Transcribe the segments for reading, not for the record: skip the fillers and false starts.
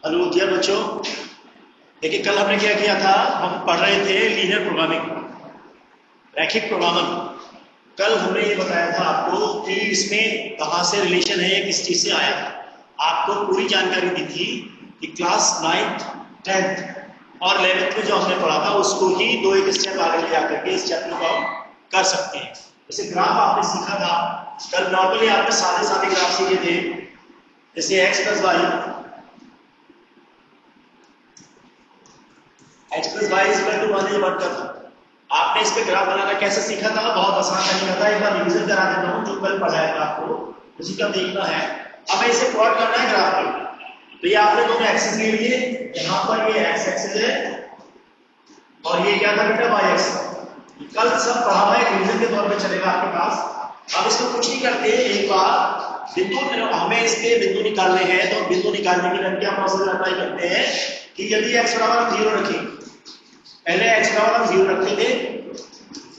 Hello dear बच्चों, देखिए कल हमने क्या किया था। हम पढ़ रहे थे लीनियर प्रोग्रामिंग, रैखिक प्रोग्रामिंग। कल हमने ये बताया था आपको कि इसमें कहाँ से रिलेशन है, किस चीज़ से आया था। आपको पूरी जानकारी दी थी कि क्लास 9th 10th और 11th में जो हमने पढ़ा था उसको ही दो एक स्टेप आगे ले जाकर के इस चैप्टर को हम कर सकते हैं। जैसे ग्राफ आपने सीखा था कल, नॉर्मली आपने सादे सादे ग्राफ सीखे थे, जैसे x plus Y equal to 1 1 का था। आपने इस पे ग्राफ बनाना कैसे सीखा था? बहुत आसान तरीका था। एक बार रिवीजन करा देता हूँ, जो कल पढ़ाया था आपको उसी का देखना है। हमें इसे प्लॉट करना है ग्राफ पर। तो ये आपने दोनों एक्सिस ले लिए, यहाँ पर ये एक्स एक्सिस है और ये क्या था बेटा, वाई एक्सिस। कल सब पढ़ा हुआ है, रिवीजन के तौर पे चलेगा आपके पास। अब इसको कुछ नहीं करते, एक बार बिंदु, हमें इसके बिंदु निकालने हैं तो बिंदु निकालने के लिए क्या प्रोसीजर अप्लाई करते हैं कि यदि x बराबर 0 रखें, पहले x बराबर 0 रखते थे,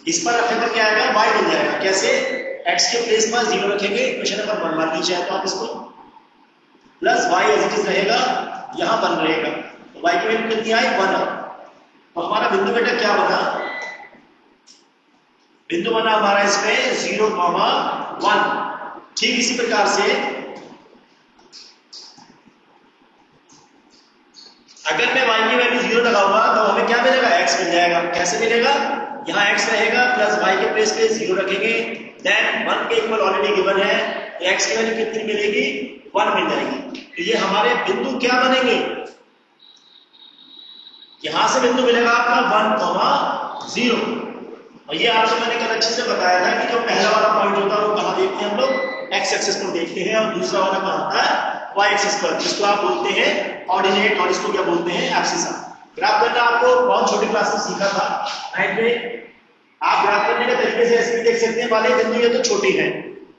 इस पर रखने पर क्या आएगा, y मिल जाएगा। कैसे? x के प्लेस पर 0 रखेंगे, इक्वेशन नंबर 1 मान लीजिए तो आप इसको, plus y as it is रहेगा, यहां 1 रहेगा, तो y की वैल्यू कितनी आई, 1। तो हमारा बिंदु बेटा क्या बना, बिंदु बना हमारा इसमें 0, 1। ठीक इसी प्रकार से अगर मैं y की वैल्यू 0 लगाऊंगा तो हमें क्या मिलेगा, x मिल जाएगा। कैसे मिलेगा, यहाँ x रहेगा प्लस y के प्लेस पे 0 रखेंगे, देन 1 के इक्वल ऑलरेडी गिवन है, तो x की वैल्यू कितनी मिलेगी, 1 मिल जाएगी। तो ये हमारे बिंदु क्या बनेंगे, यहां से बिंदु मिलेगा आपका 1, 0। और ये आपको मैंने कल अच्छे से बताया था कि जो पहला वाला पॉइंट होता है वो कहाँ देखते हैं हम लोग, x एक्सिस पर देखते हैं, और दूसरा वाला कहाँ होता है, y एक्सिस पर, जिसको आप बोलते हैं ऑर्डिनेट, और इसको क्या बोलते हैं, एब्सिसा। ग्राफ करना आपको बहुत छोटी क्लास में सीखा था 9th में। आप ग्राफ करने के तरीके से ऐसे भी देख सकते हैं, माने बिंदु ये तो छोटी है,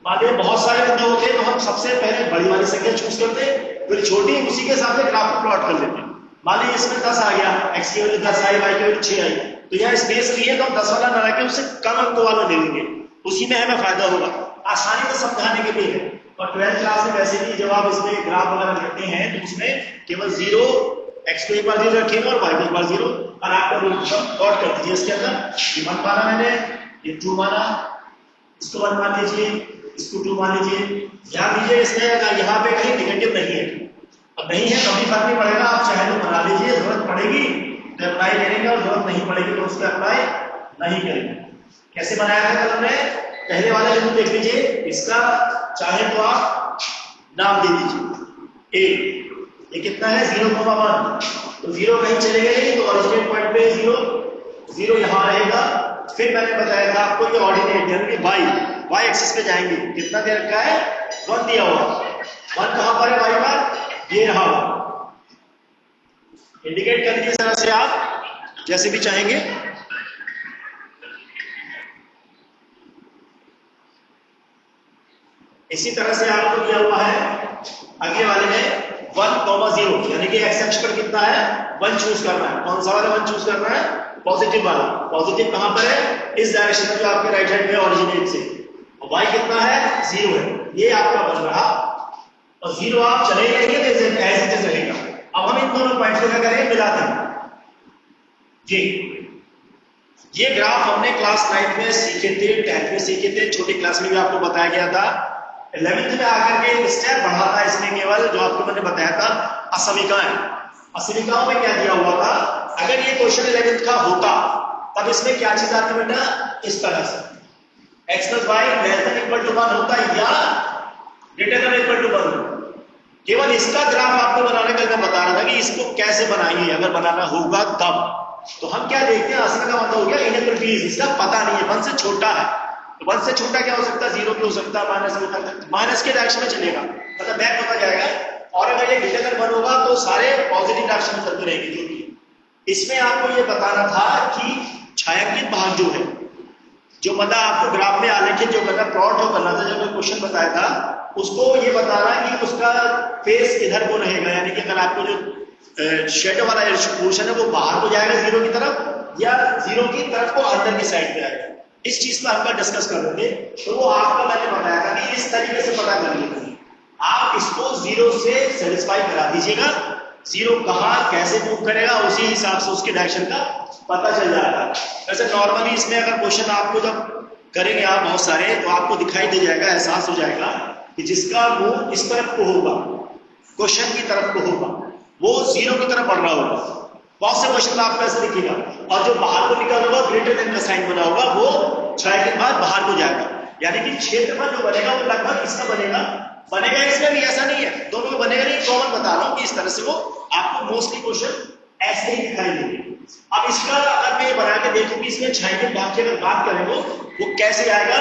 माने बहुत सारे बिंदु होते हैं तो हम सबसे पहले बड़ी वाली संख्या चूज करते हैं, फिर छोटी, उसी के साथ में ग्राफ को प्लॉट कर लेते हैं। मान लीजिए इसमें 10 आ गया, x की वैल्यू 10 आई, y की वैल्यू 6 आई, तो यहाँ स्पेस लिए तो हम 10 वाला ना रखें, उससे कम अंकों वाला ले लेंगे, उसी में हमें फायदा होगा। आसानी से समझाने के लिए है। और 12th क्लास में वैसे भी जब आप इसमें ग्राफ वगैरह करते हैं तो उसमें केवल 0, x को एक बार 0 रखेंगे और y को एक बार 0, और आपका प्लॉट कर दीजिए। इसके अंदर ये 1 माना मैंने, ये 2 माना, इसको 1 मान लीजिए, इसको 2 मान लीजिए। ध्यान दीजिए इसमें यहाँ पे कहीं निगेटिव नहीं है, अब नहीं है कभी फर्क नहीं पड़ेगा, आप चाहे तो बना लीजिए, जरूरत पड़ेगी तो अप्लाई करेंगे और जरूरत नहीं पड़ेगी तो उसको अप्लाई नहीं करेंगे। कैसे बनाया था कल हमने, पहले वाला बिंदु देख लीजिए, इसका चाहे तो आप नाम दे दीजिए a, ये कितना है 0,1, तो 0 कहीं चलेगा नहीं, तो ओरिजिनेट पॉइंट पे 0 यहां रहेगा। फिर मैंने बताया था आपको ये ऑर्डिनेट यानी कि y एक्सिस पे जाएंगे, कितना दे रखा है, 1 दिया हुआ, 1 कहां पर है, y पर, ये रहा, इंडिकेट कर दीजिए तरह से आप जैसे भी चाहेंगे। इसी तरह से आपको दिया हुआ है आगे वाले में 1,0 यानी कि x अक्ष पर कितना है, 1 चूज करना है। कौन सा वाला 1 चूज करना है, पॉजिटिव वाला। पॉजिटिव कहां पर है, इस डायरेक्शन में जो आपके राइट हैंड में ओरिजिनेट से, और y कितना है, 0 है, ये आपका बन रहा, और 0 आप चले जाएंगे तो एज इट इज रहेगा। अब हम इन दोनों पॉइंट्स को क्या करेंगे, मिला देंगे जी। ये ग्राफ हमने क्लास 9th में सीखे थे, 10th में सीखे थे, छोटी क्लास में भी आपको बताया गया था। 11th में आकर के स्टेप बढ़ा था इसमें, केवल जो आपको मैंने बताया था असमीकाएं। असमीकाओं में क्या दिया हुआ था, अगर ये क्वेश्चन 11th का होता तब इसमें क्या चीज आती बेटा, इस तरह से x + y ≤ 1 होता या greater than = 1। केवल इसका ग्राफ आपको बनाने का मैं बता रहा था कि इसको कैसे बनाएंगे, अगर बनाना होगा तब। तो हम क्या देखते हैं, असली का मतलब हो गया इनएबिलिटीज, इसका पता नहीं है, 1 से छोटा है, तो 1 से छोटा क्या हो सकता है, 0 भी हो सकता है, माइनस भी हो सकता है, माइनस के डायरेक्शन में चलेगा, मतलब बैक होता जाएगा। और अगर ये ग्रेटर देन 1 होगा तो सारे पॉजिटिव डायरेक्शन में चलते रहेंगे। जो भी इसमें आपको ये बताना था कि छायांकित भाग जो है, जो मतलब आपको ग्राफ में आलेखित जो करना, प्लॉट जो करना था, जो क्वेश्चन बताया था, उसको ये बताना कि उसका फेस किधर को रहेगा, यानी कि अगर आपको जो शेडो वाला पोर्शन है वो बाहर को जाएगा 0 की तरफ, या 0 की तरफ को अंदर की साइड पे आएगा। इस चीज पर हम डिस्कस कर रहे थे, तो वो आपको मैंने बताया था कि इस तरीके से पता कर लेते हैं। आप इसको 0 से सेटिस्फाई करा दीजिएगा, जीरो कहाँ कैसे मूव करेगा उसी हिसाब से उसके डायरेक्शन का पता चल जाएगा। वैसे नॉर्मली इसमें अगर क्वेश्चन आपको जब करेंगे आप बहुत सारे तो आपको दिखाई दे जाएगा, एहसास हो जाएगा कि जिसका मूव इस तरफ को होगा, क्वेश्चन की तरफ को होगा, वो जीरो की तरफ बढ़ रहा होगा। बहुत से क्वेश्चन में आपको ऐसे दिखेगा, और जो बाहर को निकल होगा ग्रेटर देन का साइन बना होगा वो 6 के बाद बाहर को जाएगा। यानी कि क्षेत्रफल जो बनेगा वो लगभग इसका बनेगा। इसमें भी ऐसा नहीं है, दोनों में बनेगा नहीं, कॉमन बता रहा हूं कि इस तरह से वो आपको मोस्टली क्वेश्चन ऐसे ही दिखाई देंगे। अब इसका अगर मैं बना के देखूं कि इसमें 6 के भाग की अगर बात करें वो कैसे आएगा,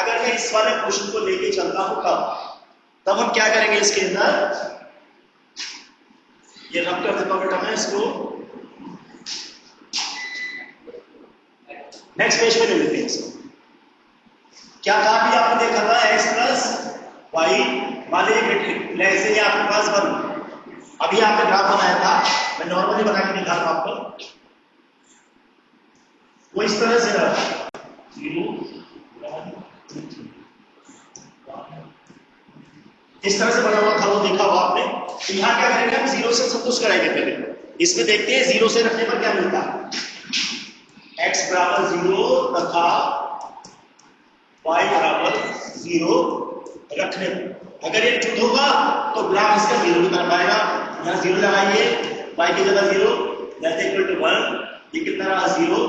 अगर मैं इस वाले क्वेश्चन को लेके चलता हूं तब हम क्या करेंगे, इसके अंदर ये रब कर देता हूं बेटा मैं इसको, नेक्स्ट पेज पे ले लेते हैं इसको। क्या कहा भी आपने देखा था x प्लस वाई, मान लीजिए ऐसे ही आपके पास अभी आपने ग्राफ बनाया था, मैं नॉर्मली बना के दिखा रहा हूं आपको। वो इस तरह से रहा 0 1 2 इस तरह से बना हुआ था, वो देखा हुआ आपने। तो यहाँ क्या करेंगे हम, जीरो से संतुष्ट कराएंगे पहले। इसमें देखते हैं जीरो से रखने पर क्या मिलता है, x बराबर 0 तथा y बराबर 0 रखने पर अगर ये ट्रूथ होगा तो ग्राफ इसका 0 की तरफ आएगा। यहाँ 0 लगाइए, y की जगह 0 दैट इक्वल टू 1, ये कितना रहा 0।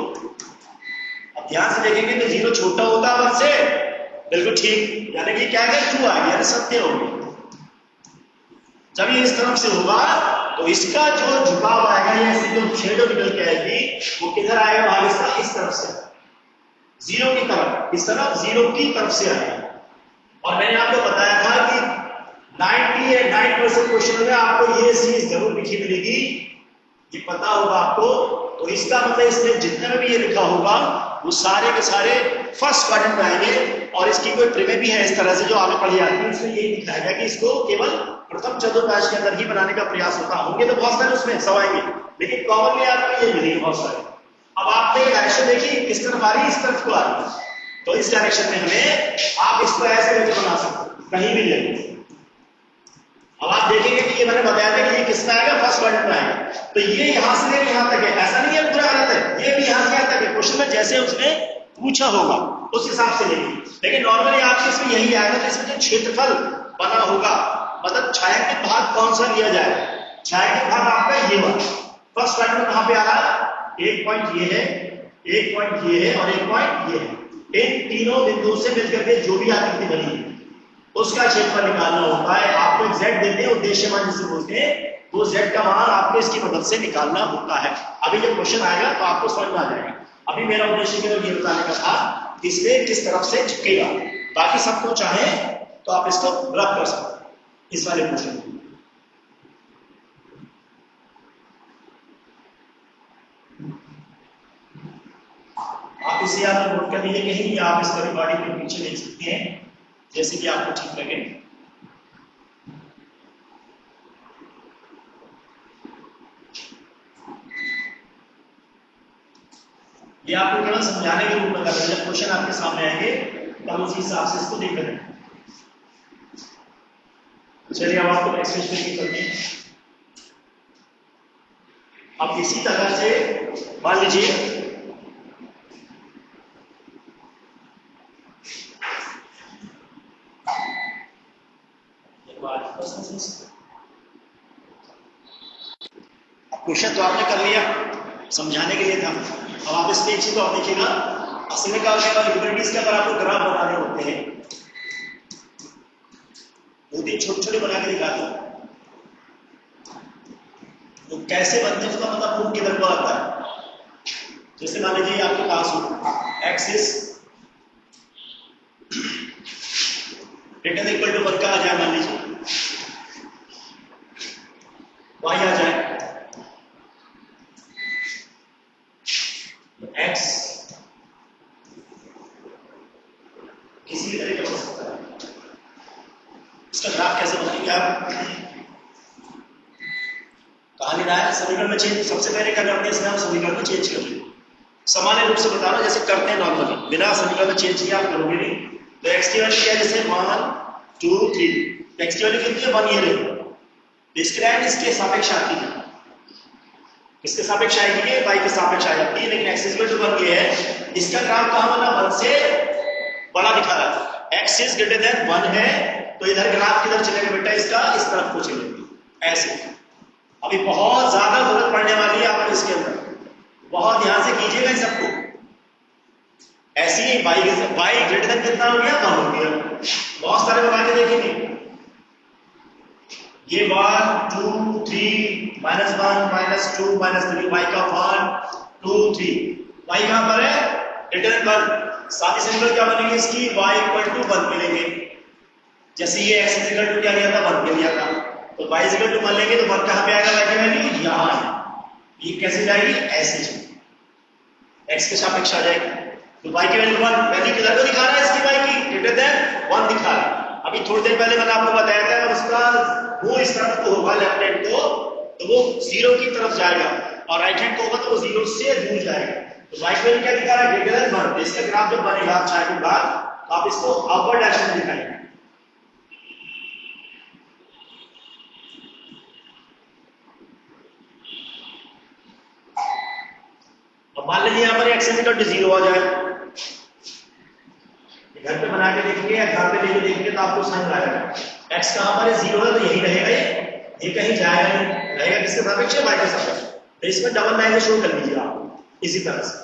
अब ध्यान से देखेंगे तो 0 छोटा होता है 1 से, बिल्कुल ठीक, यानी कि क्या है ट्रू आ गया, सत्य हो गया। जब ये इस तरफ से होगा तो इसका जो झुकाव आएगा, या इससे जो शेडो निकल के आएगी वो किधर आएगा, भाग इसका इस तरफ से, जीरो की तरफ, इस तरफ जीरो की तरफ से आएगा। और मैंने आपको बताया था कि 98% क्वेश्चन में आपको ये चीज जरूर लिखी मिलेगी, ये पता होगा आपको। तो इसका मतलब इसमें जितने में भी ये लिखा होगा वो सारे के सारे फर्स्ट क्वाड्रेंट में आएंगे। और इसकी कोई प्रीमे भी है इस तरह से जो आगे पढ़ी जाती है, इसमें यही दिखाएगा कि इसको केवल प्रथम चतुर्थांश के अंदर ही बनाने का प्रयास होता होंगे, तो बहुत सारे उसमें सब आएंगे, लेकिन कॉमनली आपको ये मिलेंगे बहुत सारे। अब आपने डायरेक्शन देखी किस तरफ आ रही है, इस तरफ को आ रही है, तो इस डायरेक्शन में हमें आप इसको ऐसे लेकर बना सकते कहीं भी ले। अब आप देखेंगे कि ये मैंने बताया था कि ये किस में आएगा, फर्स्ट क्वाड्रेंट में आएगा। तो ये यहां से लेकर यहां तक है, ऐसा नहीं है पूरा गलत है, ये भी यहां से यहां तक है, क्वेश्चन में जैसे उसने पूछा होगा उस हिसाब से लेंगे। लेकिन नॉर्मली आपके इसमें यही आएगा कि इसमें जो क्षेत्रफल बना होगा, मतलब छायांकित भाग कौन सा लिया जाए, छायांकित भाग आपका ये वाला फर्स्ट क्वाड्रेंट में कहां पे आ रहा है, एक पॉइंट ये है, एक पॉइंट ये है और एक पॉइंट ये है। इन तीनों बिंदुओं से मिलकर के जो भी आकृति बनी है उसका क्षेत्रफल निकालना होता है। आपको एक z देते हैं, उद्देश्यमान जिसे बोलते हैं, वो z का मान आपको इसकी मदद से निकालना होता है। अभी जब क्वेश्चन आएगा तो आपको समझ में आ जाएगा। अभी मेरा उद्देश्य केवल ये बताने का था इसमें किस तरफ से झुकेगा, बाकी सबको चाहे तो आप इसको रब कर सकते हैं इस वाले क्वेश्चन को। आप इसे आप नोट कर लीजिए कहीं, या आप इसका रिकॉर्डिंग के पीछे देख सकते हैं जैसे कि आपको ठीक लगे। ये आपको केवल समझाने के रूप में कर रहे हैं, जब क्वेश्चन आपके सामने आएंगे तब उसी हिसाब से इसको देख लेंगे। चलिए अब आपको नेक्स्ट पेज पे करते हैं। अब इसी तरह से मान लीजिए क्वेश्चन तो आपने कर लिया, समझाने के लिए था। अब आप इसमें एक चीज और देखिएगा, असल में क्या होगा, लिबर्टीज के अगर आपको ग्राफ बनाने होते हैं, दो तीन छोटे छोटे बना के दिखाते हैं, तो कैसे बनते हैं उसका मतलब मूव किधर को आता है। जैसे मान लीजिए आपके पास हो एक्सिस ग्रेटर इक्वल टू 1 का आ जाए, मान लीजिए y आ जाए, x किसी भी तरीके हो सकता है। इसका ग्राफ कैसे बनाएंगे आप, कहां ले रहा है, समीकरण में चेंज सबसे पहले करना अपने इसमें हम समीकरण में चेंज कर लेंगे। सामान्य रूप से बता रहा हूं जैसे करते हैं नॉर्मली, बिना समीकरण में चेंज किया आप करोगे नहीं। तो x की वैल्यू क्या है, जैसे 1 2 3, x की वैल्यू कितनी है 1 ये रही, डिस्क्रिमिनेंट इसके सापेक्ष आती है, इसके सापेक्ष आएगी ये y के सापेक्ष आ जाती है, लेकिन x इज इक्वल टू 1 ये है, इसका ग्राफ कहां बना 1 से बड़ा दिखा रहा है, x इज ग्रेटर देन 1 है तो इधर ग्राफ किधर चलेगा बेटा, इसका इस तरफ को चलेगा ऐसे। अभी बहुत ज्यादा जरूरत पड़ने वाली है आपको इसके अंदर, बहुत ध्यान से कीजिएगा इन सबको। ऐसी ही y ग्रेटर देन कितना हो गया 1 हो गया, बहुत सारे बना के देखेंगे ये 1 2 3 -1 -2 -3 y का 1 2 3 y कहां पर है ग्रेटर देन 1, साथ ही सिंबल क्या बनेगी इसकी y इक्वल टू 1 मिलेंगे, जैसे ये x इक्वल टू क्या लिया था 1 ले लिया था, तो y इक्वल टू 1 लेंगे तो 1 कहां पे आएगा y की वैल्यू यहां है, ये कैसे जाएगी ऐसे x के सापेक्ष आ जाएगी, तो y की वैल्यू 1 वैल्यू किधर को दिखा रहा है इसकी y की ग्रेटर देन 1 दिखा रहा है। अभी थोड़ी देर पहले मैंने आपको बताया था उसका वो इस तरफ को होगा लेफ्ट हैंड को तो वो 0 की तरफ जाएगा और राइट हैंड को होगा तो वो 0 से दूर जाएगा, तो y की वैल्यू क्या दिखा रहा है ग्रेटर देन 1, इसका ग्राफ जब बनेगा चाहे के बाद तो आप इसको अपवर्ड डायरेक्शन में दिखाएंगे। अब मान लीजिए यहां पर x इक्वल टू 0 आ जाए, घर पे बना के देखेंगे या घर पे लेके देखेंगे तो आपको समझ आएगा x कहां पर है 0 है तो यही रहेगा, ये कहीं जाएगा नहीं, रहेगा किसके सापेक्ष y के सापेक्ष, तो इसमें डबल लाइन शो कर लीजिए आप इसी तरह से,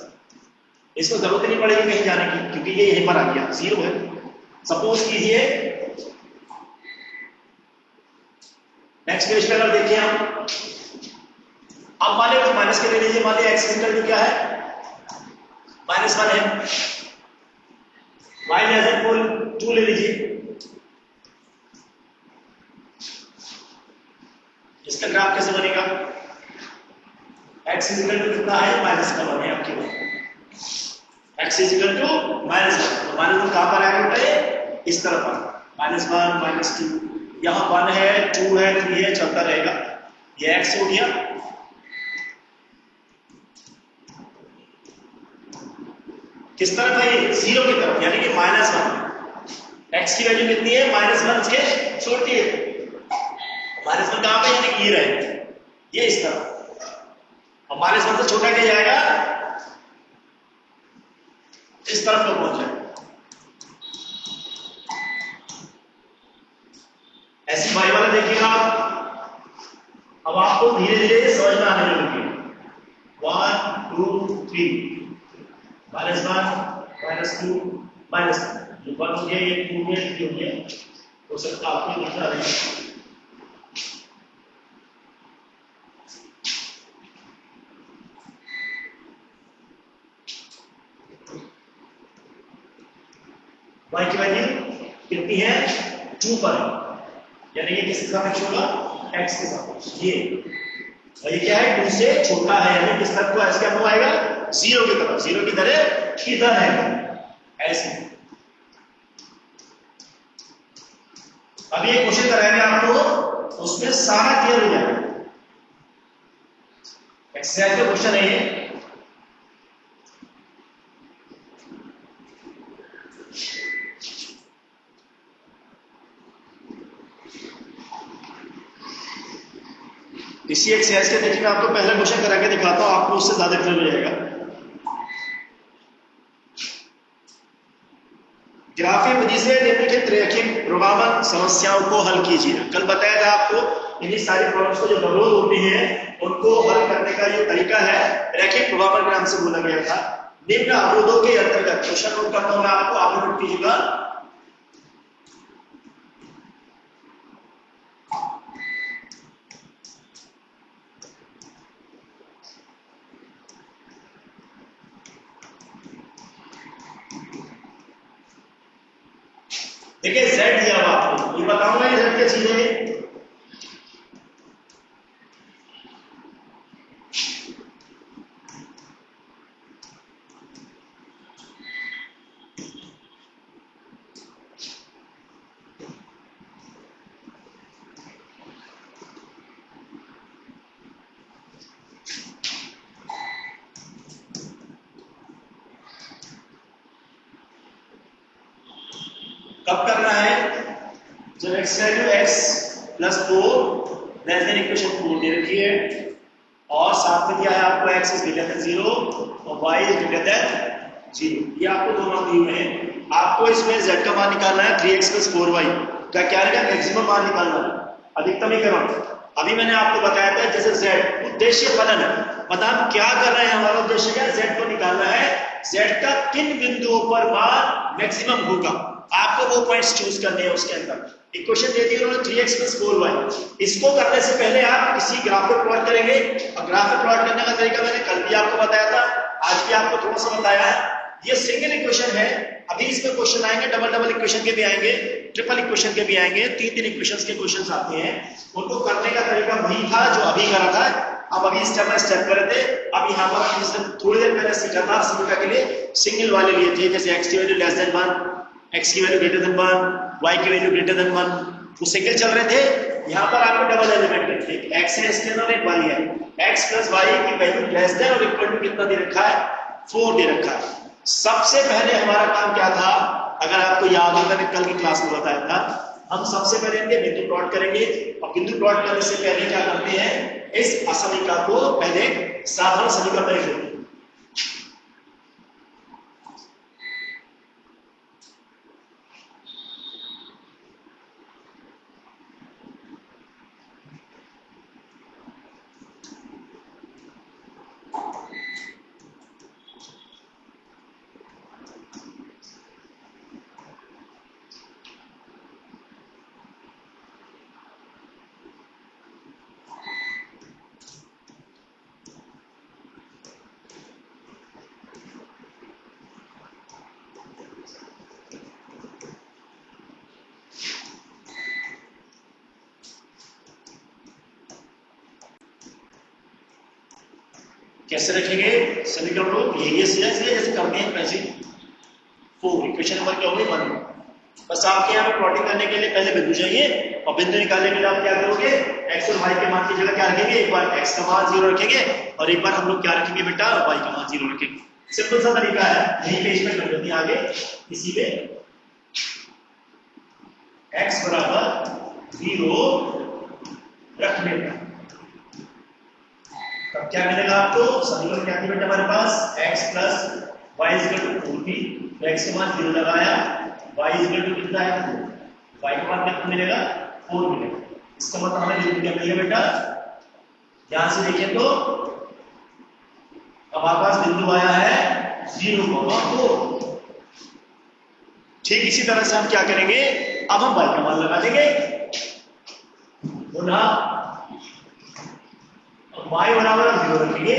इसको जरूरत नहीं पड़ेगी कहीं जाने की क्योंकि ये यहीं पर आ गया 0 है। सपोज कीजिए नेक्स्ट पेज पे अगर देखिए हम, अब मान लीजिए माइनस के ले लीजिए, मान लीजिए x इक्वल टू क्या है -1 है, y लेस देन 2 ले लीजिए, इसका ग्राफ कैसे बनेगा x इक्वल टू कितना है -1 है आपके पास, x इक्वल टू -1 तो -1 कहां पर आएगा बेटा इस तरफ आ -1 -2 यहां 1 है 2 है 3 है चलता रहेगा, ये x हो गया, किस तरफ है ये 0 की तरफ यानी कि -1, x की वैल्यू कितनी है -1 से छोटी है, -1 कहां पे यानी कि ये रहे ये इस तरफ, और -1 से छोटा क्या जाएगा इस तरफ को पहुंच जाएगा, ऐसी y वाला देखिएगा अब आपको धीरे धीरे समझ में आने लगेगी 1 2 3 -1 -2 -1 ये 1 हो गया ये 2 हो गया 3 हो गया, हो सकता है आपको दिख रहा है y की वैल्यू कितनी है 2 पर है, यानी ये किसके सापेक्ष होगा x के सापेक्ष, ये और ये क्या है 2 से छोटा है यानी किस तरफ को ऐसे क्या आएगा 0 की तरफ, 0 की तरह किधर है ऐसे। अभी एक क्वेश्चन कराएंगे आपको उसमें सारा क्लियर हो जाएगा, एक्सरसाइज का क्वेश्चन है ये, इसी एक्सरसाइज के देखिए मैं आपको पहला क्वेश्चन करा के दिखाता हूं, आपको उससे ज्यादा क्लियर हो जाएगा। ग्राफीय विधि से निम्नलिखित रैखिक प्रोग्रामन समस्याओं को हल कीजिए। कल बताया था आपको इन्हीं सारी प्रॉब्लम्स को जो अवरोध होती हैं उनको हल करने का जो तरीका है रैखिक प्रोग्रामन के नाम से बोला गया था। निम्न अवरोधों के अंतर्गत क्वेश्चन नोट करता हूं मैं आपको, आप नोट कीजिएगा। देखिए z दिया हुआ आपको, ये बताऊंगा ये z क्या चीज है। कब करना है जब x value x + 4 less than equation 4 दे रखी है और साथ में दिया है आपको x इज ग्रेटर देन 0 और y इज ग्रेटर देन 0। ये आपको दो मान दिए हुए हैं। आपको इसमें z का मान निकालना है 3x + 4y का। क्या रहेगा? मैक्सिमम मान निकालना है, अधिकतमीकरण। अभी मैंने आपको बताया था जैसे z उद्देश्य फलन है, मतलब क्या कर रहे हैं, हमारा उद्देश्य क्या है? z को निकालना है, z का किन बिंदुओं पर मान मैक्सिमम होगा, आपको वो पॉइंट्स चूज करने हैं उसके अंदर। इक्वेशन दे दी उन्होंने 3x + 4y। इसको करने से पहले आप किसी ग्राफ पे प्लॉट करेंगे, और ग्राफ पे प्लॉट करने का तरीका मैंने कल भी आपको बताया था, आज भी आपको थोड़ा सा बताया है। ये सिंगल इक्वेशन है, अभी इसमें क्वेश्चन आएंगे, डबल इक्वेशन के भी आएंगे, ट्रिपल इक्वेशन के भी आएंगे, तीन इक्वेशंस के क्वेश्चंस आते हैं। उनको करने का तरीका वही था जो अभी करा था, अब अभी स्टेप बाय स्टेप करे थे। अब यहाँ पर हमने थोड़ी देर पहले सीखा था सिंगल के लिए सिंगल वाले लिए थे, जैसे x की वैल्यू लेस देन 1, x की वैल्यू ग्रेटर देन 1, y की वैल्यू ग्रेटर देन 1, वो सिंगल चल रहे थे। यहाँ पर आपको डबल एलिमेंट है, एक x है इसके अंदर, एक y है। x + y की वैल्यू लेस देन और इक्वल टू कितना दे रखा है? 4 दे रखा है। सबसे पहले हमारा काम क्या था, अगर आपको याद हो, मैंने कल की क्लास में बताया था, हम सबसे पहले इनके बिंदु प्लॉट करेंगे, और बिंदु प्लॉट करने से पहले क्या करते हैं, इस असमीका को पहले साधारण समीका में लिख देते हैं। कैसे रखेंगे समीकरण को? ये जैसे करते हैं वैसे 4 इक्वेशन नंबर क्या होगी 1। बस आपके यहाँ पे प्लॉटिंग करने के लिए पहले बिंदु चाहिए, और बिंदु निकालने के लिए आप क्या करोगे, x और y के मान की जगह क्या रखेंगे, एक बार x का मान 0 रखेंगे और एक बार हम लोग क्या रखेंगे बेटा, y का मान 0 रखेंगे। सिंपल सा तरीका है, यही पेज पे कर देते हैं आगे इसी पे। x बराबर 0 रखने का तब क्या मिलेगा आपको, समीकरण क्या थी बेटा हमारे पास, x + y = 4 थी, तो x के मान 0 लगाया, y = कितना है 4, y का मान कितना मिलेगा 4 मिलेगा। इसका मतलब हमें बिंदु क्या मिलेगा बेटा, ध्यान से देखें तो हमारे पास बिंदु आया है 0,4। ठीक इसी तरह से हम क्या करेंगे, अब हम y का मान लगा देंगे, पुनः y बराबर 0 रखेंगे।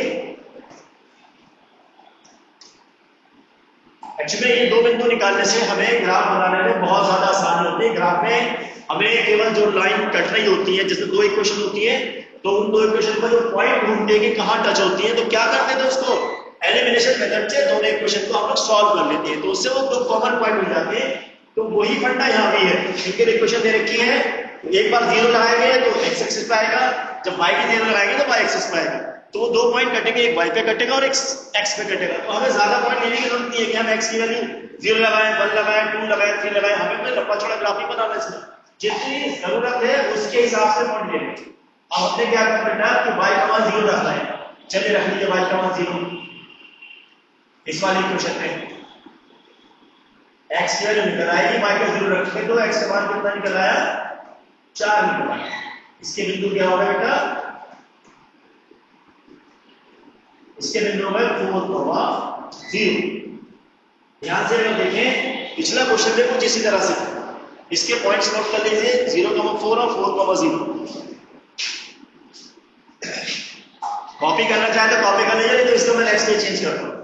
एक्चुअली ये दो बिंदु निकालने से हमें ग्राफ बनाने में बहुत ज्यादा आसानी होती है। ग्राफ में हमें केवल जो लाइन कट रही होती है, जैसे दो इक्वेशन होती है, तो उन दो इक्वेशन पर जो पॉइंट ढूंढते हैं कि कहां टच होती है, तो क्या करते हैं दोस्तों, एलिमिनेशन मेथड से दोनों इक्वेशन को हम लोग सॉल्व कर लेते हैं, तो उससे वो दो कॉमन पॉइंट मिल जाते हैं। तो वही फंडा यहाँ भी है, इनके इक्वेशन दे रखी है, एक बार 0 लगाएंगे तो x एक्सिस पे आएगा, जब y की 0 लगाएंगे तो y एक्सिस पे आएगा, तो वो दो पॉइंट कटेंगे, एक y पे कटेगा और एक x पे कटेगा। तो हमें ज्यादा पॉइंट लेने की जरूरत नहीं है कि हम x की वैल्यू 0 लगाएं, 1 लगाएं, 2 लगाएं, 3 लगाएं, हमें कोई लंबा चौड़ा ग्राफ नहीं बनाना है। जितनी जरूरत है उसके हिसाब से पॉइंट लेंगे। अब हमने क्या करना बेटा कि y का मान 0 रखना है, चलिए रख लीजिए y का मान 0 इस वाली इक्वेशन में। x की वैल्यू निकल आएगी, y का 0 रखेंगे तो x का मान कितना निकल आया, 4 निकल आया। इसके बिंदु क्या होगा बेटा, इसके बिंदु में 4,0। ध्यान से अगर देखें पिछला क्वेश्चन में कुछ इसी तरह से, इसके पॉइंट्स नोट कर लीजिए 0,4 और 4,0। कॉपी करना चाहे तो कॉपी कर लीजिए, नहीं तो इसको मैं नेक्स्ट पे चेंज करता हूं।